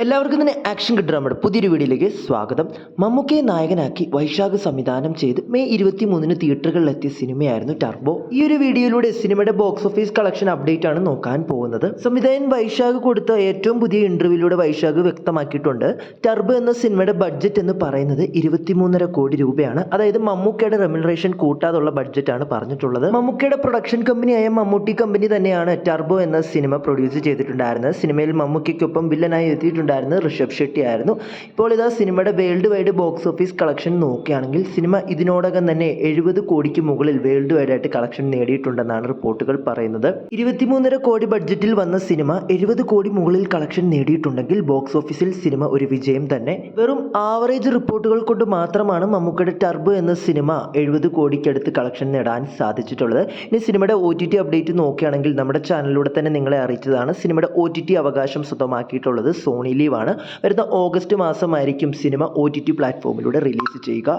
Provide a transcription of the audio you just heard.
എല്ലാവർക്കും തന്നെ ആക്ഷൻ കിട്ടുന്ന നമ്മുടെ പുതിയൊരു വീഡിയോയിലേക്ക് സ്വാഗതം. മമ്മൂക്കയെ നായകനാക്കി വൈശാഖ് സംവിധാനം ചെയ്ത് മെയ് 23-ന് തിയേറ്ററുകളിലെത്തിയ സിനിമയായിരുന്നു ടർബോ. ഈ ഒരു വീഡിയോയിലൂടെ സിനിമയുടെ ബോക്സ് ഓഫീസ് കളക്ഷൻ അപ്ഡേറ്റ് ആണ് നോക്കാൻ പോകുന്നത്. സംവിധായകൻ വൈശാഖ് കൊടുത്ത ഏറ്റവും പുതിയ ഇന്റർവ്യൂവിലൂടെ വൈശാഖ് വ്യക്തമാക്കിയിട്ടുണ്ട്, ടർബോ എന്ന സിനിമയുടെ ബഡ്ജറ്റ് എന്ന് പറയുന്നത് 23.5 കോടി രൂപയാണ്. അതായത് മമ്മൂക്കയുടെ റെമ്യൂണറേഷൻ കൂട്ടാതുള്ള ബഡ്ജറ്റ് ആണ് പറഞ്ഞിട്ടുള്ളത്. മമ്മൂക്കയുടെ പ്രൊഡക്ഷൻ കമ്പനിയായ മമ്മൂട്ടി കമ്പനി തന്നെയാണ് ടർബോ എന്ന സിനിമ പ്രൊഡ്യൂസ് ചെയ്തിട്ടുണ്ടായിരുന്നത്. സിനിമയിൽ മമ്മൂക്കയ്ക്കൊപ്പം വില്ലനായി എത്തിയിട്ടുണ്ട് ഋഷഭ് ഷെട്ടി ആയിരുന്നു. ഇപ്പോൾ ഇതാ സിനിമയുടെ world wide box office collection നോക്കുകയാണെങ്കിൽ സിനിമ ഇതിനോടകം തന്നെ 70 കോടിക്ക് മുകളിൽ വേൾഡ് വൈഡ് ആയിട്ട് കളക്ഷൻ നേടിയിട്ടുണ്ടെന്നാണ് റിപ്പോർട്ടുകൾ പറയുന്നത്. 23.5 കോടി ബഡ്ജറ്റിൽ വന്ന സിനിമ 70 കോടി മുകളിൽ കളക്ഷൻ നേടിയിട്ടുണ്ടെങ്കിൽ ബോക്സ് ഓഫീസിൽ സിനിമ ഒരു വിജയം തന്നെ. വെറും ആവറേജ് റിപ്പോർട്ടുകൾ കൊണ്ട് മാത്രമാണ് മമ്മൂക്കയുടെ ടർബോ എന്ന സിനിമ 70 കോടിക്കടുത്ത് കളക്ഷൻ നേടാൻ സാധിച്ചിട്ടുള്ളത്. ഇനി സിനിമയുടെ OTT അപ്ഡേറ്റ് നോക്കുകയാണെങ്കിൽ നമ്മുടെ ചാനലിലൂടെ തന്നെ നിങ്ങളെ അറിയിച്ചതാണ്. സിനിമയുടെ OTT അവകാശം സ്വന്തമാക്കിയിട്ടുള്ളത് സോണി ലീവ് ആണ്. വരുന്ന ഓഗസ്റ്റ് മാസമായിരിക്കും സിനിമ OTT പ്ലാറ്റ്ഫോമിലൂടെ റിലീസ് ചെയ്യുക.